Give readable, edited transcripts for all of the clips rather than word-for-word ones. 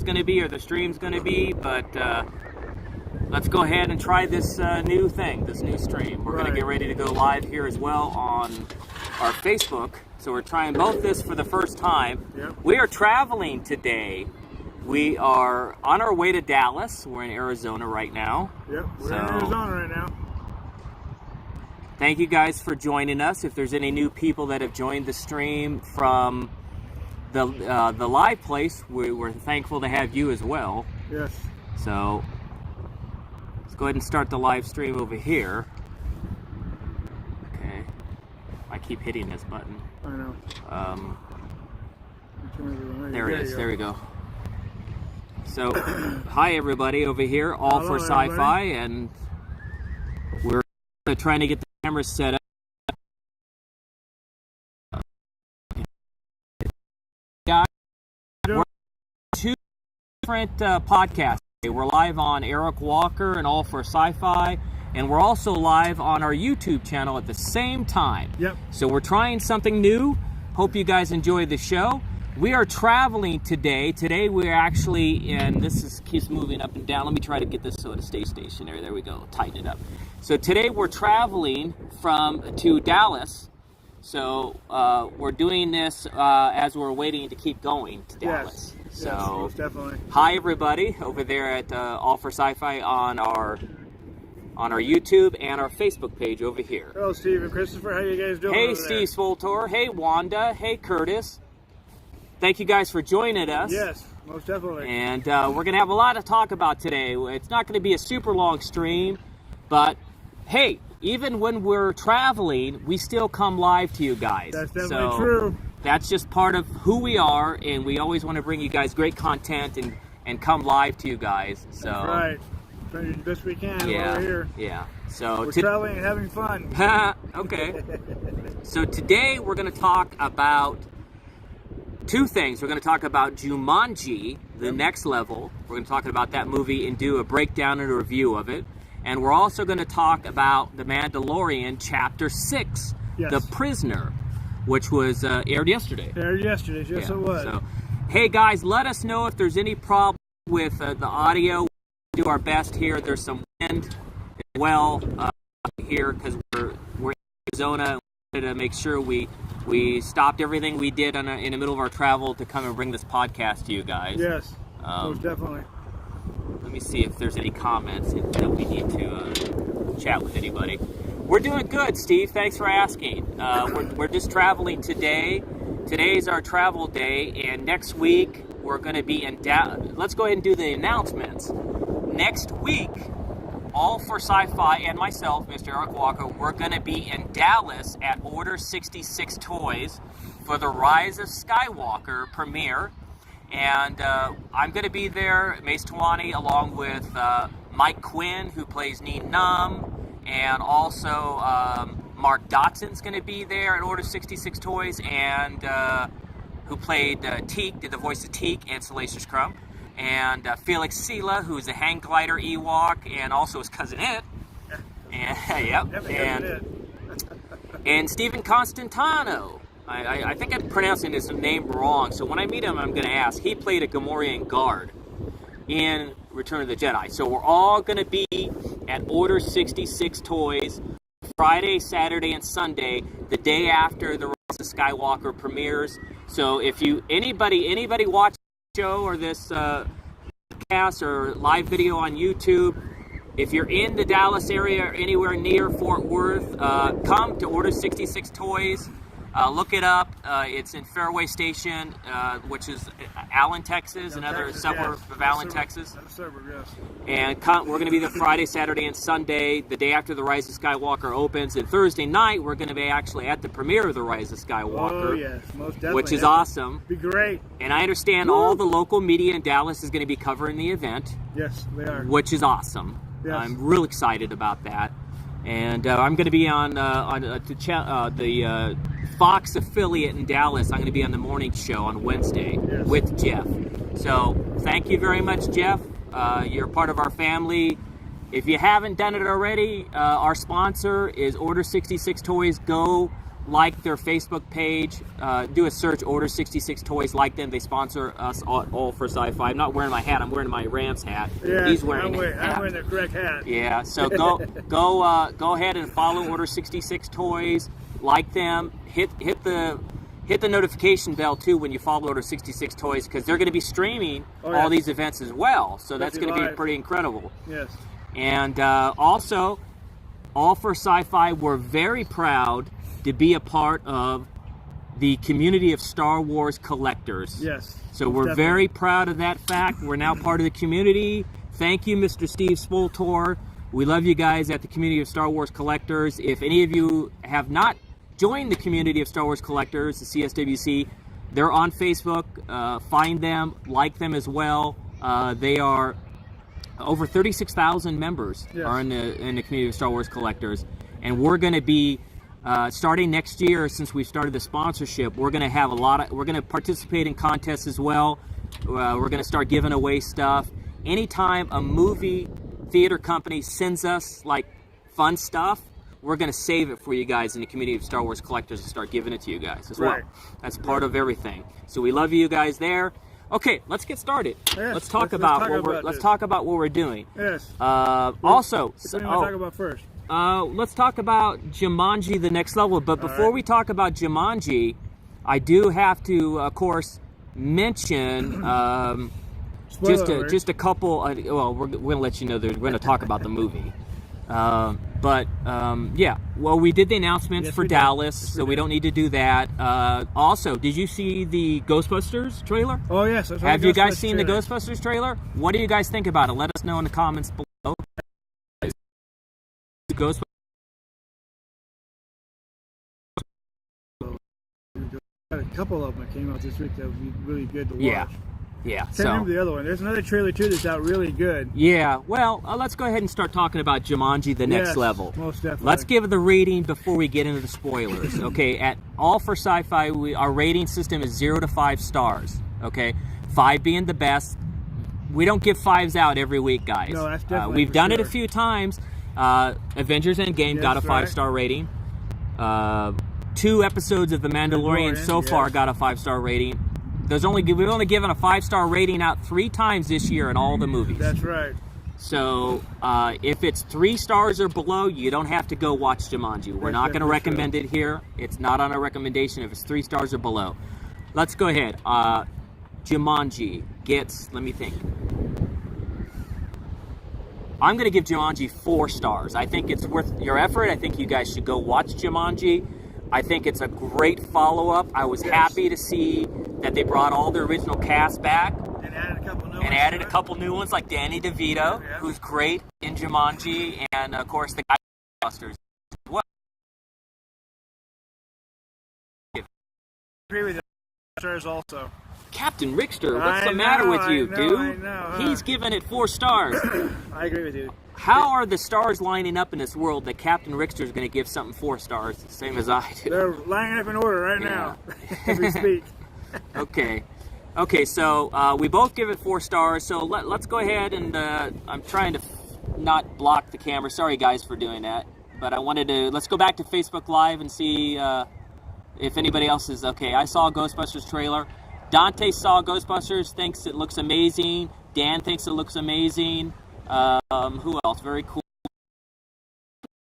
going to be or the stream's going to be, but let's go ahead and try this new thing, this new stream. We're going to get ready to go live here as well on our Facebook. So we're trying both this for the first time. Yep. We are traveling today. We are on our way to Dallas. We're in Arizona right now. Yep, we're in Arizona right now. Thank you guys for joining us. If there's any new people that have joined the stream from the live place, we're thankful to have you as well. Yes. So let's go ahead and start the live stream over here. Okay. I keep hitting this button. I know. There it is. There we go. So, hi everybody over here, all for sci-fi, and we're trying to get the camera set up. Guys, we're two different podcasts. We're live on Eric Walker and All for Sci-Fi, and we're also live on our YouTube channel at the same time. Yep. So we're trying something new. Hope you guys enjoy the show. We are traveling today. Today we're actually in, keeps moving up and down. Let me try to get this so it stays stationary. There we go, tighten it up. So today we're traveling to Dallas. So we're doing this as we're waiting to keep going to Dallas. Yes, so yes, most definitely. Hi everybody over there at All for Sci-Fi on our YouTube and our Facebook page over here. Hello Steve and Christopher, how you guys doing? Hey Steve Spoltor, hey Wanda, hey Curtis. Thank you guys for joining us. Yes, most definitely. And we're going to have a lot to talk about today. It's not going to be a super long stream, but hey, even when we're traveling, we still come live to you guys. That's definitely true. That's just part of who we are, and we always want to bring you guys great content and come live to you guys. So that's right. Trying to do the best we can yeah, over here. Yeah. So we're traveling and having fun. Okay. So today we're going to talk about two things. We're going to talk about Jumanji, the next level. We're going to talk about that movie and do a breakdown and a review of it. And we're also going to talk about The Mandalorian Chapter 6, yes. The Prisoner, which was aired yesterday. Aired yesterday, yes it was. So, hey guys, let us know if there's any problem with the audio. We'll do our best here. There's some wind as well here because we're in Arizona. We wanted to make sure we stopped everything we did in the middle of our travel to come and bring this podcast to you guys. Yes, most definitely. Let me see if there's any comments that we need to chat with anybody. We're doing good, Steve. Thanks for asking. We're just traveling today. Today's our travel day, and next week we're going to be in Dallas. Let's go ahead and do the announcements. Next week, All for Sci-Fi and myself, Mr. Eric Walker, we're going to be in Dallas at Order 66 Toys for the Rise of Skywalker premiere. And I'm going to be there, Mace Tawani, along with Mike Quinn, who plays Neen Num, and also Mark Dotson's going to be there at Order 66 Toys, and who played Teak, did the voice of Teak and Salacious Crumb. And Felix Sela, who's a hang glider Ewok, and also his cousin It. And, and Stephen Constantino. I think I'm pronouncing his name wrong, so when I meet him, I'm going to ask. He played a Gamorrean guard in Return of the Jedi. So we're all going to be at Order 66 Toys Friday, Saturday, and Sunday, the day after the Rise of Skywalker premieres. So if anybody watch the show or this podcast or live video on YouTube, if you're in the Dallas area or anywhere near Fort Worth, come to Order 66 Toys. Look it up. It's in Fairway Station, which is Allen, Texas, another suburb of Allen, Texas. Suburb, yes. And we're going to be there Friday, Saturday, and Sunday, the day after The Rise of Skywalker opens. And Thursday night, we're going to be actually at the premiere of The Rise of Skywalker. Oh, yes, most definitely. Which is awesome. Be great. And I understand all the local media in Dallas is going to be covering the event. Yes, they are. Which is awesome. Yes. I'm real excited about that. And I'm going to be on the Fox affiliate in Dallas. I'm going to be on the morning show on Wednesday with Jeff. So thank you very much, Jeff. You're part of our family. If you haven't done it already, our sponsor is Order 66 Toys. Go like their Facebook page. Do a search, Order 66 Toys. Like them. They sponsor us all for sci-fi. I'm not wearing my hat. I'm wearing my Rams hat. Yeah, He's wearing I'm wearing the correct hat. Yeah, so go ahead and follow Order 66 Toys. Like them. Hit the notification bell too when you follow Order 66 Toys, because they're going to be streaming all these events as well. So that's going to be pretty incredible. Yes. And also, All for Sci-Fi, we're very proud to be a part of the community of Star Wars collectors. Yes. So we're very proud of that fact. We're now part of the community. Thank you, Mr. Steve Spoltor. We love you guys at the community of Star Wars collectors. If any of you have not joined the community of Star Wars collectors, the CSWC, they're on Facebook. Find them, like them as well. They are over 36,000 members are in the community of Star Wars collectors, and we're going to be starting next year. Since we've started the sponsorship, we're going to have we're going to participate in contests as well. We're going to start giving away stuff. Anytime a movie theater company sends us like fun stuff, we're going to save it for you guys in the community of Star Wars collectors and start giving it to you guys as well. That's part of everything. So we love you guys there. Okay, let's get started. Yes, let's talk about what we're doing. Yes. Also, what do you want to talk about first? Let's talk about Jumanji: The Next Level. But before we talk about Jumanji, I do have to, of course, mention just a couple. Well, we're going to let you know that we're going to talk about the movie. Yeah. Well, we did the announcements for Dallas, so we don't need to do that. Also, did you see the Ghostbusters trailer? Oh, yes. Have you guys seen the Ghostbusters trailer? What do you guys think about it? Let us know in the comments below. Ghostbusters. A couple of them that came out this week that would be really good to watch. Yeah. Can't remember the other one. There's another trailer too that's out really good. Yeah. Well, let's go ahead and start talking about Jumanji: The Next Level. Most definitely. Let's give the rating before we get into the spoilers. Okay. At All for Sci-Fi, our rating system is 0 to 5 stars. Okay. 5 being the best. We don't give 5s out every week, guys. No, that's definitely we've done it a few times. Avengers Endgame got a 5-star rating. 2 episodes of The Mandalorian so far got a 5-star rating. We've only given a 5-star rating out 3 times this year in all the movies. That's right. So if it's 3 stars or below, you don't have to go watch Jumanji. We're not going to recommend it here. It's not on a recommendation if it's 3 stars or below. Let's go ahead. Jumanji gets, let me think. I'm going to give Jumanji 4 stars. I think it's worth your effort. I think you guys should go watch Jumanji. I think it's a great follow-up. I was happy to see that they brought all the original cast back. And added a couple new ones. Like Danny DeVito, who's great in Jumanji, and of course the Ghostbusters. What? I agree with the stars also. Captain Richter, what's the matter with you, dude? I know, He's giving it 4 stars. I agree with you. How are the stars lining up in this world that Captain Richter is going to give something 4 stars, the same as I do? They're lining up in order right now as we speak. Okay, so we both give it 4 stars. So let's go ahead and I'm trying to not block the camera. Sorry, guys, for doing that. But let's go back to Facebook Live and see if anybody else is okay. I saw a Ghostbusters trailer. Dante saw Ghostbusters, thinks it looks amazing. Dan thinks it looks amazing. Who else? Very cool.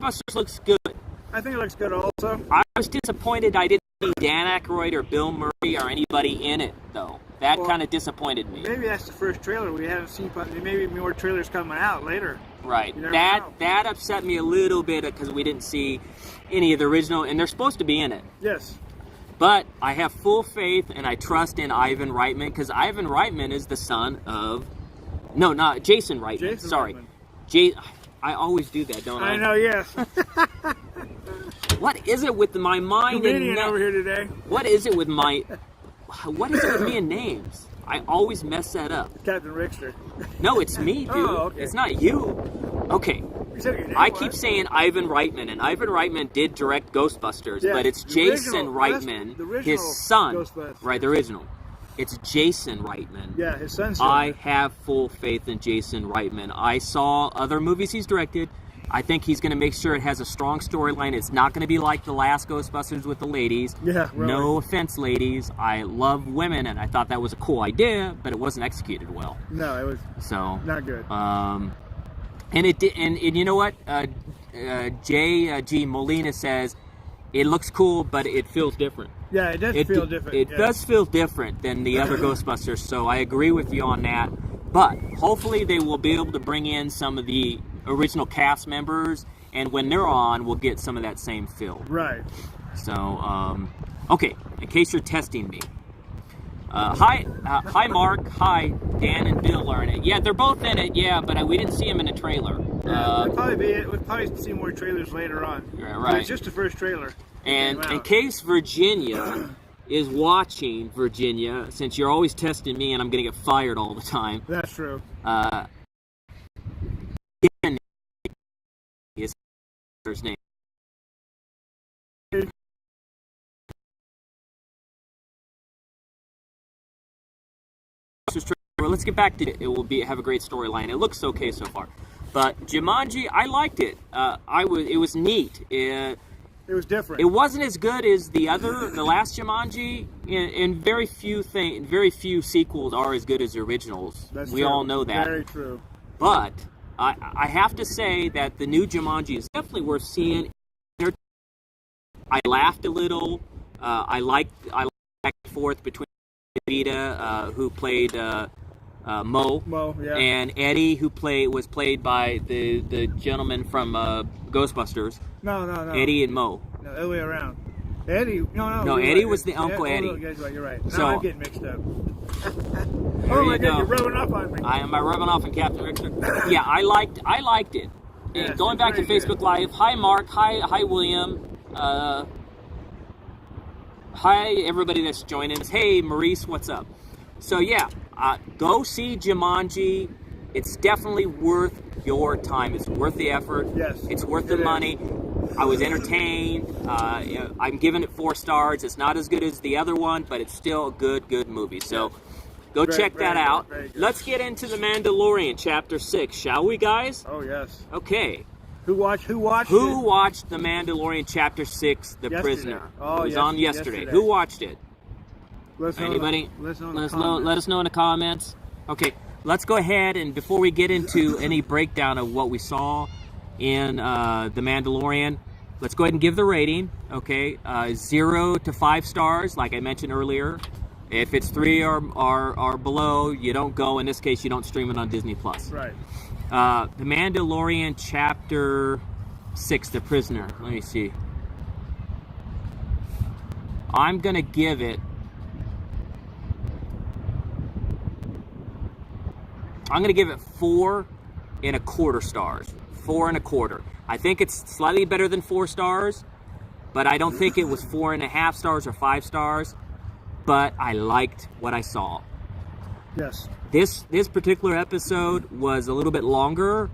Ghostbusters looks good. I think it looks good also. I was disappointed I didn't see Dan Aykroyd or Bill Murray or anybody in it, though. That kind of disappointed me. Maybe that's the first trailer we haven't seen. Maybe more trailers coming out later. Right. That upset me a little bit because we didn't see any of the original, and they're supposed to be in it. Yes. But I have full faith and I trust in Ivan Reitman, because Ivan Reitman is the son of... No, not Jason Reitman. Sorry. I always do that, don't I? I know, yes. What is it with my mind? Comedian over here today. What is it with me and names? I always mess that up. Captain Richter. No, it's me, dude. Oh, okay. It's not you. Okay. I keep saying Ivan Reitman, and Ivan Reitman did direct Ghostbusters, but it's Jason Reitman, his son. Right, the original. It's Jason Reitman. Yeah, his son's. I have full faith in Jason Reitman. I saw other movies he's directed. I think he's going to make sure it has a strong storyline. It's not going to be like the last Ghostbusters with the ladies. Yeah, really. No offense, ladies. I love women, and I thought that was a cool idea, but it wasn't executed well. No, it was not good. And it did, and you know what? J.G. Molina says it looks cool, but it feels different. Yeah, it does feel different. It does feel different than the other Ghostbusters, so I agree with you on that. But hopefully they will be able to bring in some of the original cast members, and when they're on, we'll get some of that same feel. Right. So, okay, in case you're testing me. Hi, Mark. Hi, Dan and Bill are in it. Yeah, they're both in it, yeah, but we didn't see them in the trailer. We'll probably see more trailers later on. Right. It's just the first trailer. And in case Virginia is watching, Virginia, since you're always testing me and I'm going to get fired all the time. That's true. Is his name. Let's get back to it. It will have a great storyline. It looks okay so far. But Jumanji, I liked it. It was neat. It was different. It wasn't as good as the last Jumanji, and very few sequels are as good as the originals. That's we true. all know that. Very true. But I have to say that the new Jumanji is definitely worth seeing. I laughed a little. I liked back and forth between Vita, who played Mo, yeah. and Eddie, who was played by the gentleman from Ghostbusters. No. Eddie and Mo. No, the other way around. Eddie, no, Eddie was the Uncle Eddie. You're right. So, I'm getting mixed up. Oh my God, you're rubbing off on me. Am I rubbing off on Captain Richter? Yeah, I liked it. Yes, and going back to Facebook Live, hi Mark, hi William, hi everybody that's joining us. Hey Maurice, what's up? So yeah, go see Jumanji. It's definitely worth your time. It's worth the effort. Yes, it's worth the money. I was entertained. I'm giving it 4 stars. It's not as good as the other one, but it's still a good movie. So go check that out. Let's get into The Mandalorian Chapter 6, shall we, guys? Oh, yes. Okay. Who watched The Mandalorian Chapter 6, The Prisoner? Oh, it was on yesterday. Who watched it? Anybody? Let us know in the comments. Okay, let's go ahead, and before we get into any breakdown of what we saw in The Mandalorian, let's go ahead and give the rating. Okay, 0 to 5 stars, like I mentioned earlier. If it's 3 or below, you don't go. In this case, you don't stream it on Disney Plus. Right. The Mandalorian Chapter 6, The Prisoner. Let me see. I'm gonna give it. I'm gonna give it 4.25 stars. 4.25. I think it's slightly better than 4 stars, but I don't think it was 4.5 stars or 5 stars. But I liked what I saw. Yes. This particular episode was a little bit longer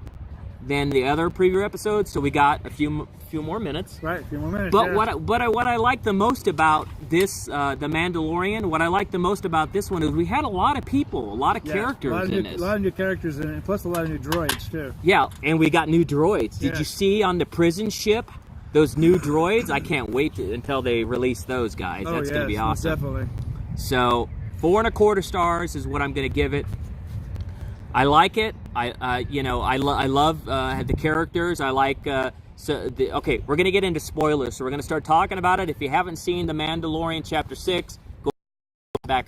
than the other preview episodes, so we got a few more minutes. Right, a few more minutes. But yeah. what I like the most about this, The Mandalorian, what I like the most about this one is we had a lot of people, a lot of characters in this. A lot of new characters in it, plus a lot of new droids too. Yeah, and we got new droids. Did you see on the prison ship those new droids? I can't wait until they release those guys. That's going to be awesome. Definitely. So 4.25 stars is what I'm going to give it. I like it. I love the characters. I like. Okay, we're going to get into spoilers, so we're going to start talking about it. If you haven't seen The Mandalorian Chapter 6, go back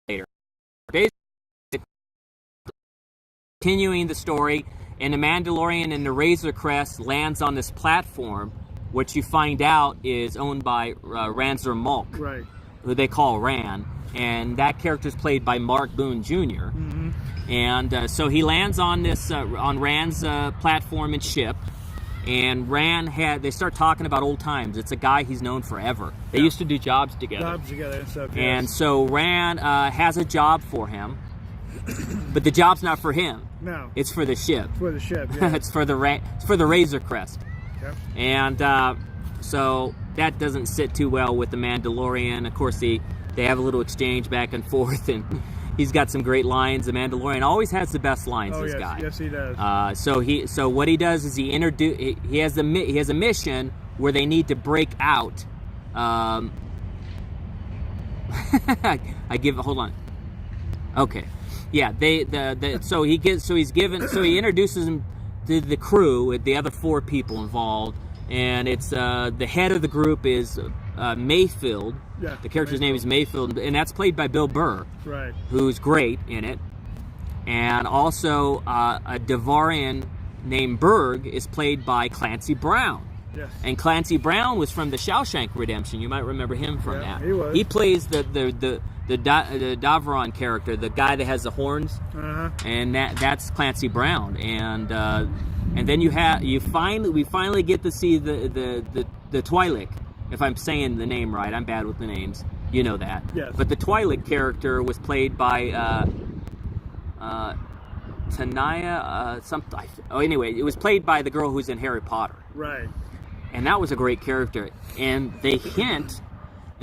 later. Continuing the story, and the Mandalorian and the Razor Crest lands on this platform, which you find out is owned by Ranzer Mulk, right, who they call Ran, and that character is played by Mark Boone Jr. Mm-hmm. And so he lands on this on Ran's platform and ship. And they start talking about old times. It's a guy he's known forever. They used to do jobs together. And stuff, yes. And so Ran has a job for him, but the job's not for him. No. It's for the ship. It's for the ship, yeah. It's for the Razor Crest. Okay. And so that doesn't sit too well with the Mandalorian. Of course, they have a little exchange back and forth, and He's got some great lines. The Mandalorian always has the best lines. This guy. Yes, he does. So what he does is he has a mission where they need to break out. Hold on. Okay. Yeah, he introduces him to the crew with the other 4 people involved, and it's the head of the group is Mayfield. Yeah, the character's name is Mayfield, and that's played by Bill Burr, right? Who's great in it. And also a Devorian named Berg is played by Clancy Brown. Yes. And Clancy Brown was from the Shawshank Redemption. You might remember him from that. He was. He plays the Davron character, the guy that has the horns, and that's Clancy Brown. And then we finally get to see the Twi'lek. If I'm saying the name right, I'm bad with the names. You know that. Yes. But the Twi'lek character was played by Tanaya something. Oh, anyway, it was played by the girl who's in Harry Potter. Right. And that was a great character. And they're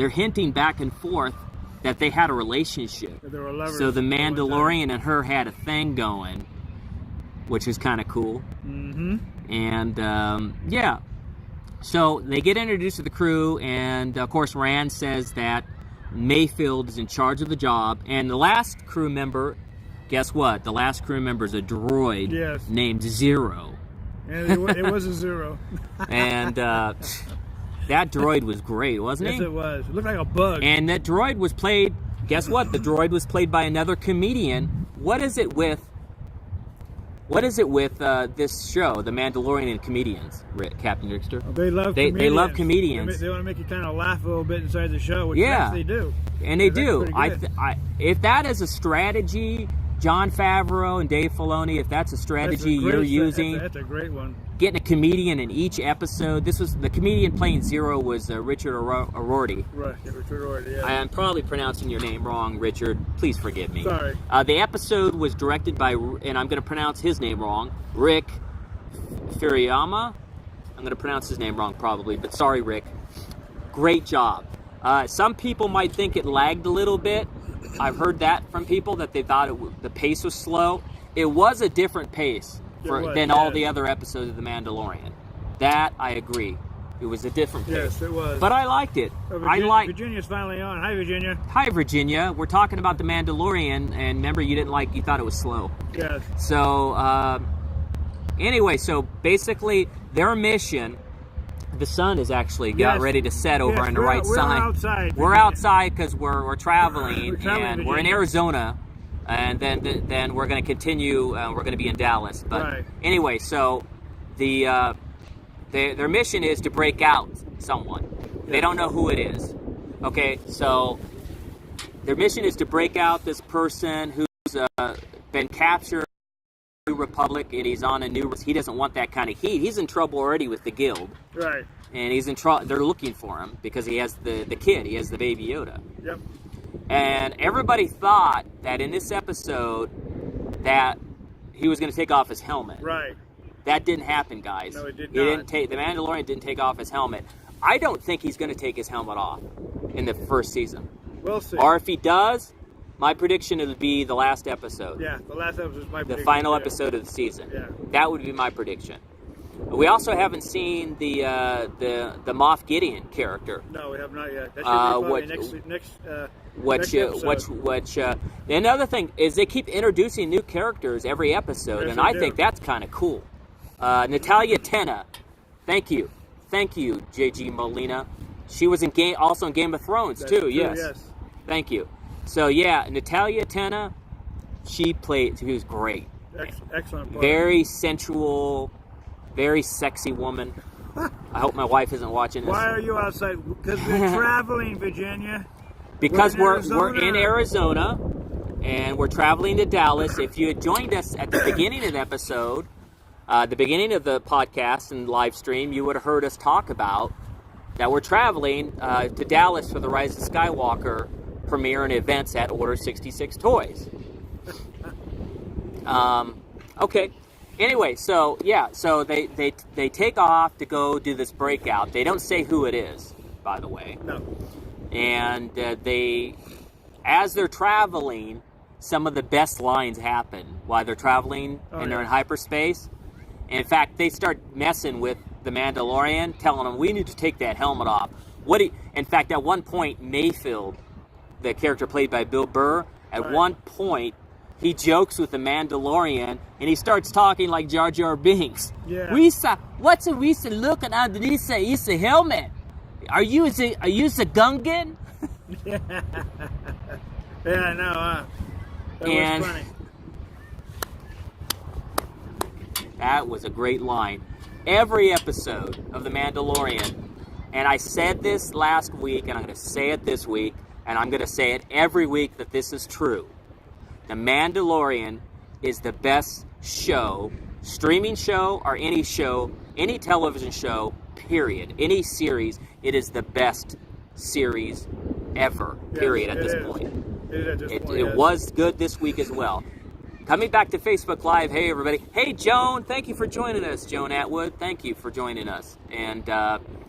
hinting back and forth that they had a relationship. They were lovers. So the Mandalorian and her had a thing going, which is kind of cool. Mm-hmm. And yeah. So they get introduced to the crew, and of course Rand says that Mayfield is in charge of the job. And the last crew member, guess what? The last crew member is a droid named Zero. And it was a 0. And that droid was great, wasn't he? Yes, it was. It looked like a bug. And that droid was played, guess what? The droid was played by another comedian. What is it with this show, The Mandalorian and comedians, Captain Rickster? Well, they love comedians. They love comedians. They want to make you kind of laugh a little bit inside the show, which they do. And they do. If that is a strategy, Jon Favreau and Dave Filoni, if that's a strategy you're using, that's a great one. Getting a comedian in each episode. This was the comedian playing Zero was Richard O'Rourke. Right, Richard O'Rourke. Yeah. I am probably pronouncing your name wrong, Richard. Please forgive me. Sorry. The episode was directed by, and I'm going to pronounce his name wrong, Rick Furuyama. I'm going to pronounce his name wrong probably, but sorry, Rick. Great job. Some people might think it lagged a little bit. I've heard that from people that they thought the pace was slow. It was a different pace than all the other episodes of The Mandalorian. That I agree. It was a different pace. Yes, it was. But I liked it. Virginia's finally on. Hi, Virginia. Hi, Virginia. We're talking about The Mandalorian, and remember, you thought it was slow. Yes. So, anyway, so basically, their mission. The sun is actually got ready to set over on the right side. We're outside because we're traveling, and we're in Arizona, and then we're going to continue. We're going to be in Dallas. But anyway, so their mission is to break out someone. They don't know who it is. Okay, so their mission is to break out this person who's been captured. Republic, and he's on a new. He doesn't want that kind of heat. He's in trouble already with the guild, right? And he's in trouble. They're looking for him because he has the kid. He has the baby Yoda. Yep. And everybody thought that in this episode that he was going to take off his helmet. Right. That didn't happen, guys. No, it did not. The Mandalorian didn't take off his helmet. I don't think he's going to take his helmet off in the first season. We'll see. Or if he does. My prediction would be the last episode. Yeah, the last episode is my prediction. The final episode of the season. Yeah. That would be my prediction. We also haven't seen the Moff Gideon character. No, we have not yet. That should be next episode. Another thing is they keep introducing new characters every episode, and I think that's kind of cool. Natalia Tena, thank you, J.G. Molina. She was also in Game of Thrones too. True, yes, thank you. So yeah, Natalia Tena, she was great. Excellent. Very sensual, very sexy woman. I hope my wife isn't watching this. Why are you outside? Because we're traveling, Virginia. Because we're in Arizona, and we're traveling to Dallas. If you had joined us at the beginning of the episode, the beginning of the podcast and live stream, you would have heard us talk about that we're traveling to Dallas for the Rise of Skywalker premiere and events at Order 66 Toys. Okay. Anyway, so they take off to go do this breakout. They don't say who it is, by the way. No. And as they're traveling, some of the best lines happen while they're traveling and they're in hyperspace. And in fact, they start messing with the Mandalorian, telling him, we need to take that helmet off. In fact, at one point, Mayfield, the character played by Bill Burr, at one point, he jokes with the Mandalorian, and he starts talking like Jar Jar Binks. Yeah. What's a we looking underneath the helmet? Are you a Gungan? Yeah, I know. That was funny. That was a great line. Every episode of The Mandalorian, and I said this last week, and I'm going to say it this week, and I'm going to say it every week that this is true. The Mandalorian is the best show, streaming show or any television show, period. Any series, it is the best series ever, period, at this point. It was good this week as well. Coming back to Facebook Live, hey everybody. Hey Joan, thank you for joining us. Joan Atwood, thank you for joining us. And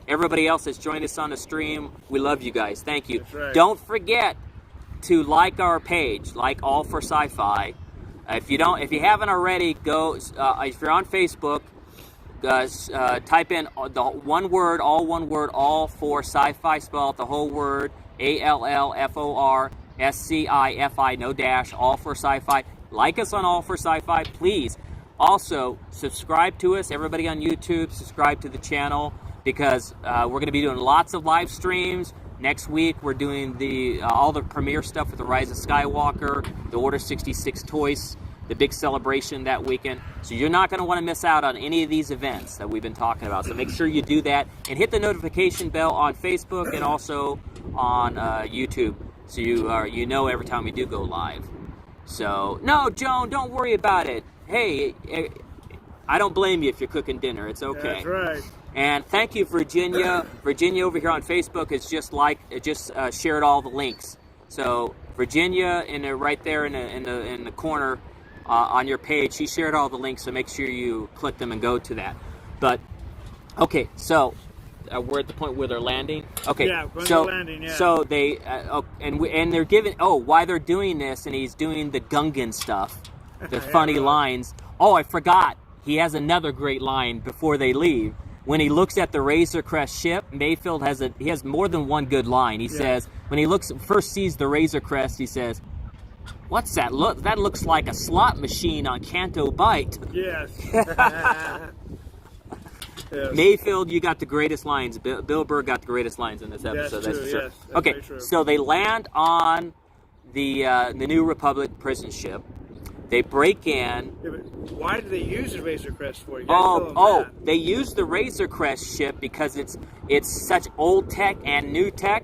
everybody else that's joined us on the stream, we love you guys. Thank you. That's right. Don't forget to like our page, like All for Sci-Fi. If you haven't already, go. If you're on Facebook, type in the one word, all for Sci-Fi. Spell out the whole word, ALLFORSCIFI, no dash. All for Sci-Fi. Like us on All for Sci-Fi, please. Also, subscribe to us. Everybody on YouTube, subscribe to the channel, because we're going to be doing lots of live streams. Next week, we're doing all the premiere stuff with The Rise of Skywalker, the Order 66 toys, the big celebration that weekend. So you're not going to want to miss out on any of these events that we've been talking about. So make sure you do that, and hit the notification bell on Facebook and also on YouTube, so you know every time we do go live. So, no, Joan, don't worry about it. Hey, I don't blame you if you're cooking dinner. It's okay. That's right. And thank you, Virginia. Virginia over here on Facebook has just shared all the links. So Virginia, right there in the corner on your page, she shared all the links. So make sure you click them and go to that. But okay, so we're at the point where they're landing. Okay, yeah, when they're landing. Yeah. So they and they're giving why they're doing this, and he's doing the Gungan stuff, the funny lines. Oh, I forgot. He has another great line before they leave. When he looks at the Razor Crest ship, Mayfield has more than one good line. He says, when he first sees the Razor Crest, he says, "What's that look? That looks like a slot machine on Canto Bight." Yes. Yes. Mayfield, you got the greatest lines. Bill Burr got the greatest lines in this episode. That's true. Yes. That's okay, true. So they land on the New Republic prison ship. They break in. Yeah, but why do they use the Razor Crest for? They use the Razor Crest ship because it's such old tech and new tech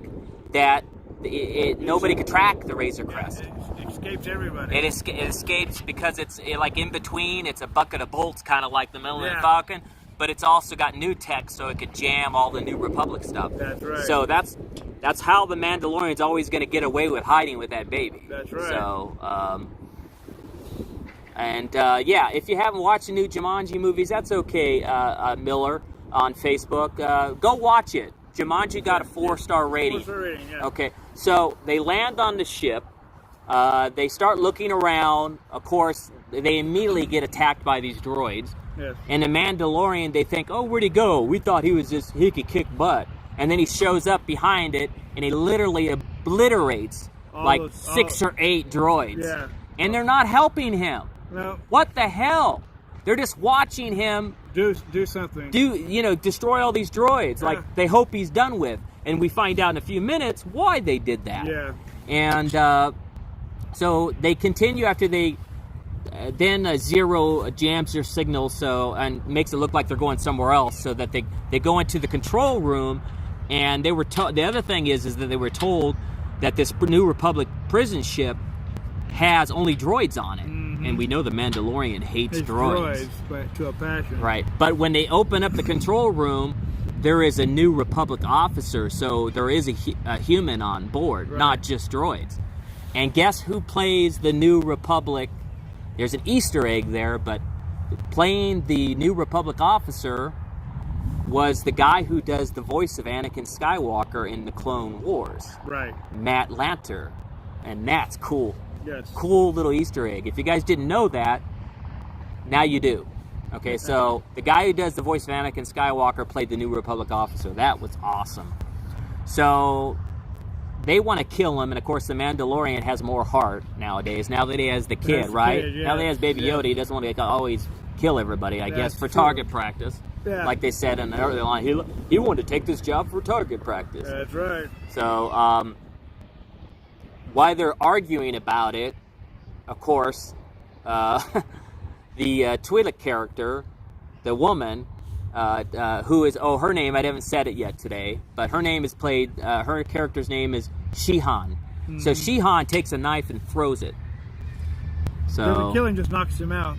that nobody could track the Razor Crest. It escapes everybody. It escapes because it's like in between. It's a bucket of bolts, kind of like the Millennium Falcon, but it's also got new tech, so it could jam all the New Republic stuff. That's right. So that's how the Mandalorian's always going to get away with hiding with that baby. That's right. So. If you haven't watched the new Jumanji movies, that's okay, Miller, on Facebook. Go watch it. Jumanji got a 4-star rating. 4-star rating, yeah. Okay, so they land on the ship. They start looking around. Of course, they immediately get attacked by these droids. Yes. And the Mandalorian, they think, oh, where'd he go? We thought he could kick butt. And then he shows up behind it, and he literally obliterates six or 8 droids. Yeah. And they're not helping him. No. What the hell? They're just watching him do something. Destroy all these droids. Like they hope he's done with. And we find out in a few minutes why they did that. Yeah. And so they continue after they then Zero jams their signal and makes it look like they're going somewhere else, so that they go into the control room, and they were told. The other thing is that they were told that this New Republic prison ship has only droids on it. Mm-hmm. And we know the Mandalorian hates droids. But to a passion. Right. But when they open up the control room, there is a New Republic officer, so there is a human on board, not just droids. And guess who plays the New Republic? There's an Easter egg there, but playing the New Republic officer was the guy who does the voice of Anakin Skywalker in the Clone Wars. Right. Matt Lanter. And that's cool. Yes. Cool little Easter egg. If you guys didn't know that, now you do. Okay, so the guy who does the voice of Anakin Skywalker played the New Republic officer. That was awesome. So they want to kill him, and of course the Mandalorian has more heart nowadays. Now that he has the kid, right? Now that he has Baby Yoda, he doesn't want to always kill everybody, I guess, for target practice. Yeah. Like they said in the earlier line, he wanted to take this job for target practice. That's right. So while they're arguing about it, of course, the Twi'lek character, the woman, who is, her name, I haven't said it yet today, but her name is played, her character's name is Shihan. Mm-hmm. So Shihan takes a knife and throws it. So the killing just knocks him out.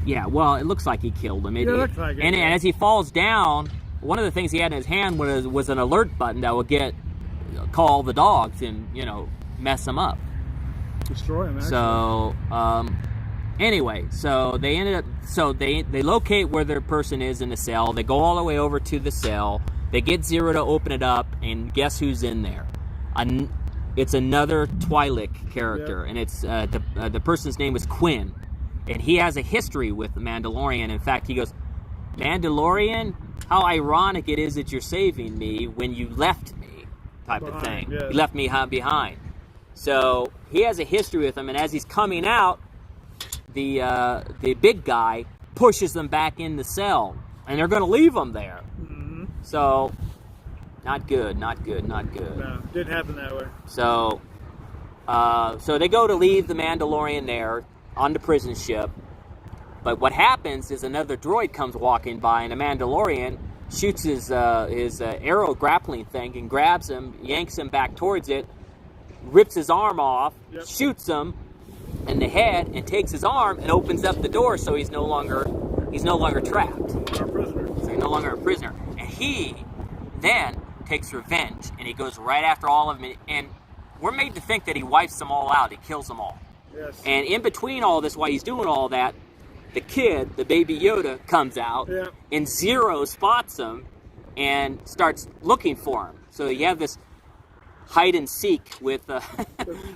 Yeah, well, it looks like he killed him. It looks like it. And as he falls down, one of the things he had in his hand was an alert button that would call the dogs and, mess them up. Destroy him, actually. So, anyway, so they ended up, they locate where their person is in the cell. They go all the way over to the cell. They get Zero to open it up, and guess who's in there? It's another Twi'lek character, and it's the person's name is Quinn. And he has a history with the Mandalorian. In fact, he goes, Mandalorian, how ironic it is that you're saving me when you left me, type of thing. Yeah. You left me behind. So he has a history with him, and as he's coming out, the big guy pushes them back in the cell, and they're going to leave him there. Mm-hmm. So, not good. No, didn't happen that way. So they go to leave the Mandalorian there on the prison ship, but what happens is another droid comes walking by, and the Mandalorian shoots his arrow grappling thing and grabs him, yanks him back towards it, rips his arm off, shoots him in the head, and takes his arm and opens up the door, so he's no longer trapped. So he's no longer a prisoner. And he then takes revenge, and he goes right after all of them, and we're made to think that he wipes them all out, he kills them all. Yes. And in between all this, while he's doing all that, the kid, the Baby Yoda, comes out, and Zero spots him and starts looking for him. So you have this hide and seek with the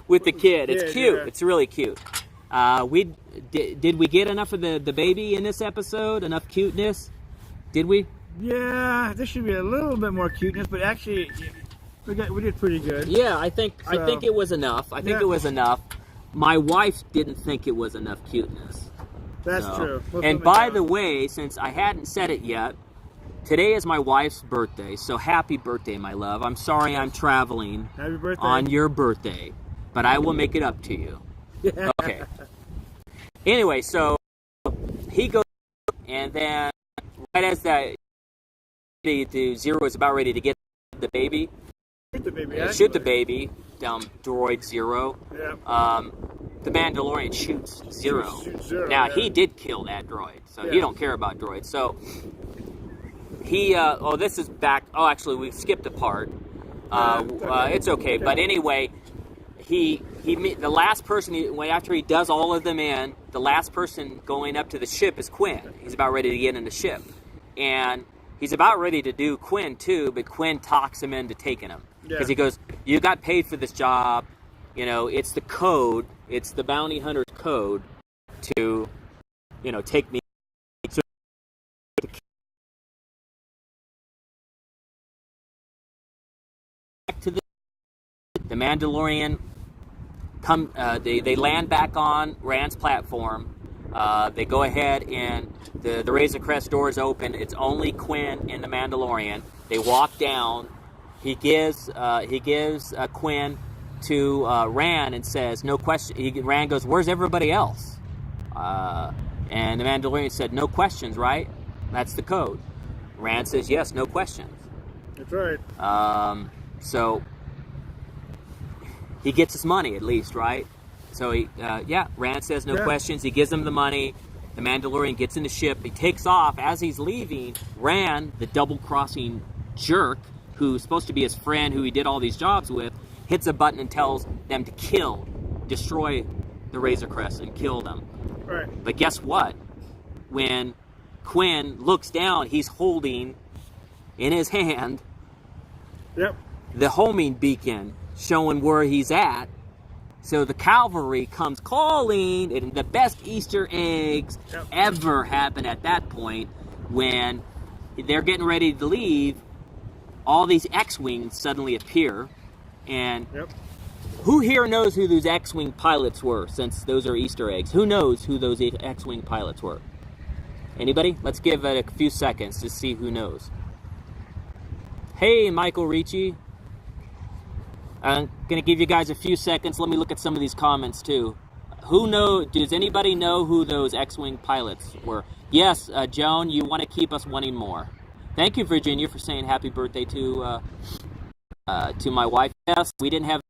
kid. It's cute. Yeah. It's really cute. Did we get enough of the baby in this episode? Enough cuteness? Did we? Yeah, there should be a little bit more cuteness, but actually, we did pretty good. Yeah, I think it was enough. I think it was enough. My wife didn't think it was enough cuteness. That's true. And by the way, since I hadn't said it yet, today is my wife's birthday, so happy birthday, my love. I'm sorry I'm traveling on your birthday, but I will make it up to you. Yeah. Okay. Anyway, so he goes, and then right as that Zero is about ready to get the baby, shoot the baby, droid Zero. Yeah. The Mandalorian shoots Zero. Zero. Now he did kill that droid, so he don't care about droids. So he, this is back. Oh, actually, we skipped a part. It's okay. But anyway, the last person, after he does all of them in, the last person going up to the ship is Quinn. He's about ready to get in the ship. And he's about ready to do Quinn too, but Quinn talks him into taking him. Because he goes, you got paid for this job. It's the code. It's the bounty hunter's code to, take me. So back to the Mandalorian. They land back on Rand's platform. They go ahead and the Razor Crest doors open. It's only Quinn and the Mandalorian. They walk down. He gives Quinn to Rand and says, no question. Rand goes, where's everybody else? And the Mandalorian said, no questions, right? That's the code. Rand says, yes, no questions. That's right. So he gets his money at least, right? So Rand says no questions. He gives him the money. The Mandalorian gets in the ship. He takes off. As he's leaving, Rand, the double-crossing jerk, who's supposed to be his friend, who he did all these jobs with, hits a button and tells them to destroy the Razor Crest and kill them. Right. But guess what? When Quinn looks down, he's holding in his hand the homing beacon showing where he's at, So the cavalry comes calling, and the best Easter eggs ever happen at that point when they're getting ready to leave. All these X-Wings suddenly appear, and who here knows who those X-Wing pilots were, since those are Easter eggs? Who knows who those X-Wing pilots were? Anybody? Let's give it a few seconds to see who knows. Hey, Michael Ricci. I'm going to give you guys a few seconds. Let me look at some of these comments, too. Does anybody know who those X-Wing pilots were? Yes, Joan, you want to keep us wanting more. Thank you, Virginia, for saying happy birthday to my wife. Yes, we didn't have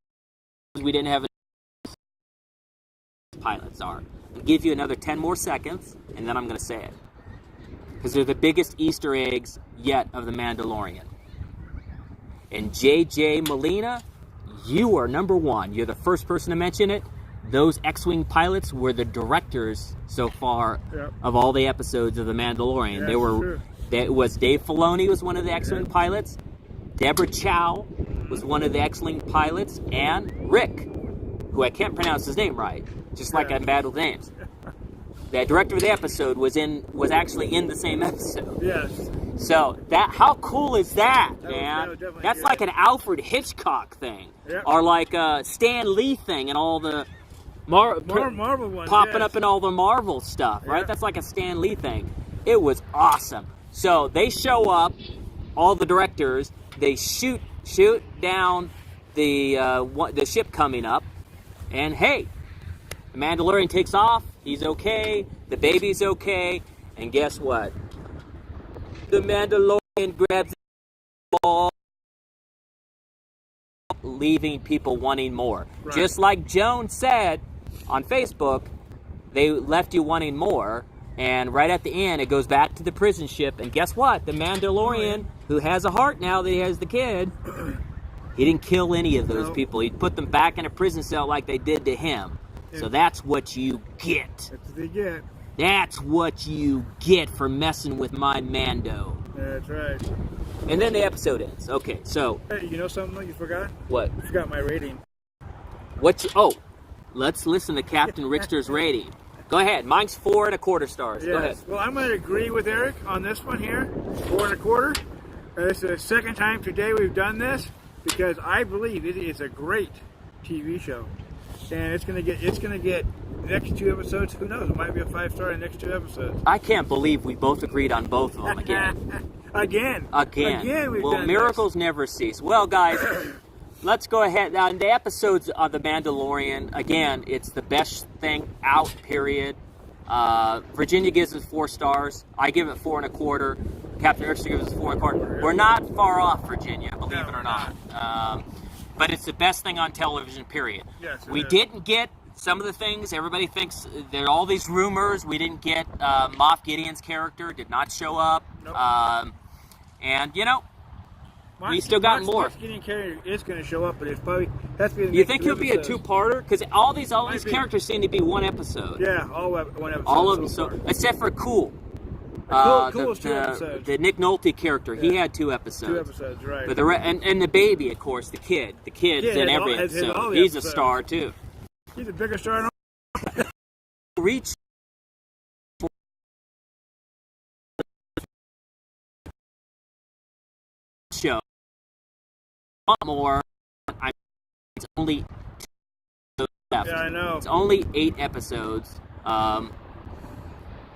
pilots are. I'll give you another 10 more seconds, and then I'm going to say it. Because they're the biggest Easter eggs yet of The Mandalorian. And JJ Molina, you are number one. You're the first person to mention it. Those X-Wing pilots were the directors so far of all the episodes of The Mandalorian. It was Dave Filoni was one of the X-Wing pilots. Deborah Chow was one of the X-Wing pilots, and Rick, who I can't pronounce his name right, just like I'm bad with names. The director of the episode was actually in the same episode. Yes. So how cool is that, man? That's like an Alfred Hitchcock thing, or like a Stan Lee thing, and all the Marvel ones popping up in all the Marvel stuff, right? That's like a Stan Lee thing. It was awesome. So they show up, all the directors. They shoot down the ship coming up, and hey, the Mandalorian takes off. He's okay. The baby's okay. And guess what? The Mandalorian grabs the ball, leaving people wanting more. Right. Just like Joan said on Facebook, they left you wanting more. And right at the end, it goes back to the prison ship. And guess what? The Mandalorian, who has a heart now that he has the kid, he didn't kill any of those people. He put them back in a prison cell like they did to him. So that's what you get. That's what they get. That's what you get for messing with my Mando. That's right. And then the episode ends. Okay, so... Hey, you know something you forgot? What? You forgot my rating. Let's listen to Captain Rickster's rating. Go ahead. Mine's 4.25 stars. Yes. Go ahead. Well, I'm going to agree with Eric on this one here. 4.25. This is the second time today we've done this because I believe it is a great TV show. And it's gonna get next 2 episodes. Who knows? It might be a 5-star in the next 2 episodes. I can't believe we both agreed on both of them again. Again. Well, miracles never cease. Well, guys, let's go ahead. Now, in the episodes of The Mandalorian, again, it's the best thing out, period. Virginia gives us 4 stars. I give it 4.25. Captain Rickster gives us 4.25. We're not far off, Virginia, believe it or not. But it's the best thing on television, period. Yes, we didn't get some of the things. Everybody thinks there are all these rumors. We didn't get Moff Gideon's character. Did not show up. Nope. And, we still got more. Moff Gideon character is going to show up, but it's probably has to be the You think he'll be a 2-parter? Because all these characters seem to be one episode. Yeah, one episode. All of them, so except for Cool. Cool's 2 episodes. The Nick Nolte character, he had 2 episodes. 2 episodes, right. But and the baby, of course, the kid's in every episode. He's a star, too. He's a bigger star than Reach show. A lot more. It's only 2 left. Yeah, I know. It's only 8 episodes.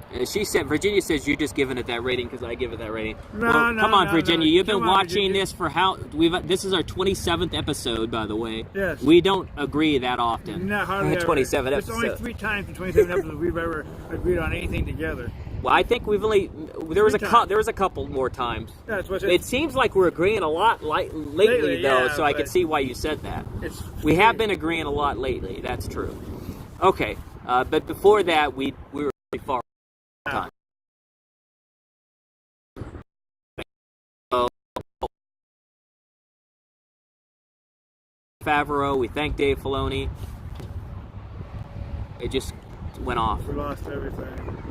Virginia says you're just giving it that rating because I give it that rating. Come on, Virginia. You've been watching this for this is our 27th episode, by the way. Yes. We don't agree that often. Not hardly ever. 27 episodes. It's only 3 times in 27 episodes we've ever agreed on anything together. Well, I think there was a couple more times. Yeah, it seems like we're agreeing a lot lately, though, so I can see why you said that. We have been agreeing a lot lately. That's true. Okay, but before that, we were really far. Time. Favreau, we thank Dave Filoni. It just went off. We lost everything.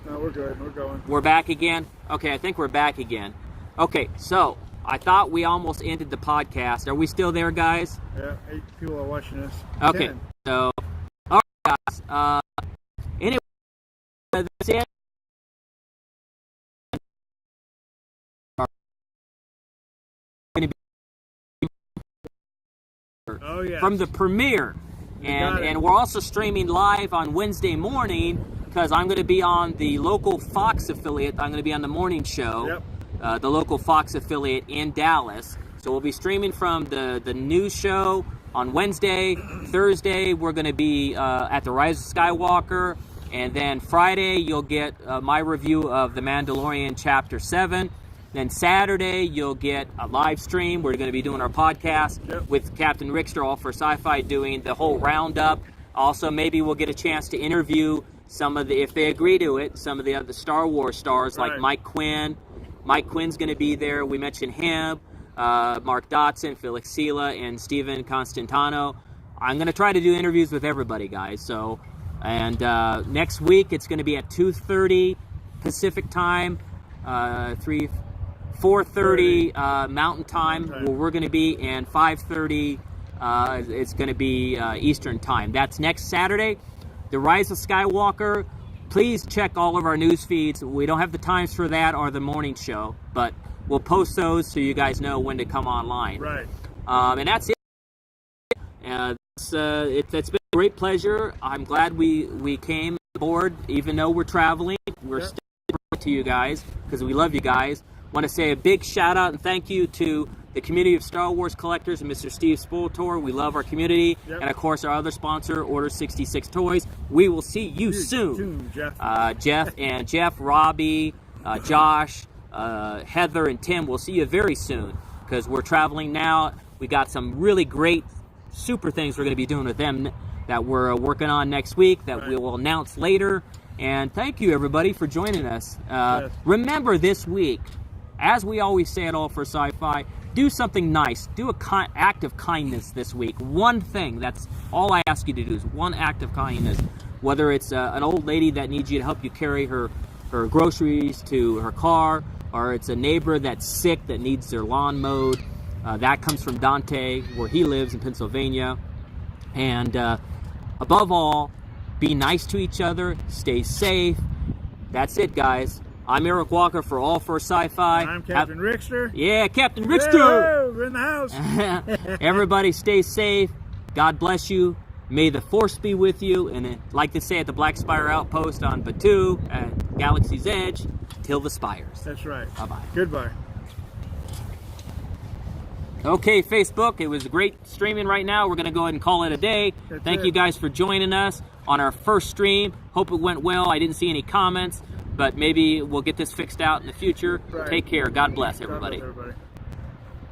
No, we're good. We're going. We're back again? Okay, I think we're back again. Okay, so I thought we almost ended the podcast. Are we still there, guys? Yeah, 8 people are watching us. Okay, 10. so, all right, guys. Anyway, that's it. Oh, yeah. From the premiere. And we're also streaming live on Wednesday morning because I'm going to be on the local Fox affiliate. I'm going to be on the morning show, the local Fox affiliate in Dallas. So we'll be streaming from the news show on Wednesday. Thursday, we're going to be at the Rise of Skywalker. And then Friday, you'll get my review of The Mandalorian Chapter 7. Then Saturday, you'll get a live stream. We're going to be doing our podcast with Captain Rickster, All for Sci-Fi, doing the whole roundup. Also, maybe we'll get a chance to interview some of the, if they agree to it, some of the other Star Wars stars like Mike Quinn. Mike Quinn's going to be there. We mentioned him. Mark Dotson, Felix Sela, and Steven Constantino. I'm going to try to do interviews with everybody, guys. So, and next week, it's going to be at 2:30 Pacific time, 4:30 Mountain Time, where we're going to be, and 5:30 it's going to be Eastern Time. That's next Saturday. The Rise of Skywalker. Please check all of our news feeds. We don't have the times for that or the morning show, but we'll post those so you guys know when to come online. Right. And that's it. It's been a great pleasure. I'm glad we came aboard, even though we're traveling. We're still to you guys because we love you guys. Want to say a big shout out and thank you to the community of Star Wars collectors and Mr. Steve Spoltor. We love our community. And of course our other sponsor, Order 66 Toys. We will see you soon. Jeff, Robbie, Josh, Heather, and Tim. We'll see you very soon because we're traveling now. We got some really great super things we're going to be doing with them that we're working on next week that we will announce later. And thank you everybody for joining us. Remember this week, as we always say at All for Sci-Fi, do something nice. Do a act of kindness this week. One thing. That's all I ask you to do is one act of kindness. Whether it's an old lady that needs you to help you carry her groceries to her car, or it's a neighbor that's sick that needs their lawn mowed. That comes from Dante, where he lives in Pennsylvania. And above all, be nice to each other. Stay safe. That's it, guys. I'm Eric Walker for All for Sci-Fi. I'm Captain Rickster. Yeah, Captain Rickster! We're in the house. Everybody stay safe. God bless you. May the Force be with you. And like they say at the Black Spire Outpost on Batuu at Galaxy's Edge, till the spires. That's right. Bye-bye. Goodbye. Okay, Facebook, it was great streaming right now. We're going to go ahead and call it a day. Thank you guys for joining us on our first stream. Hope it went well. I didn't see any comments, but maybe we'll get this fixed out in the future. Take care. God bless, everybody. God bless everybody.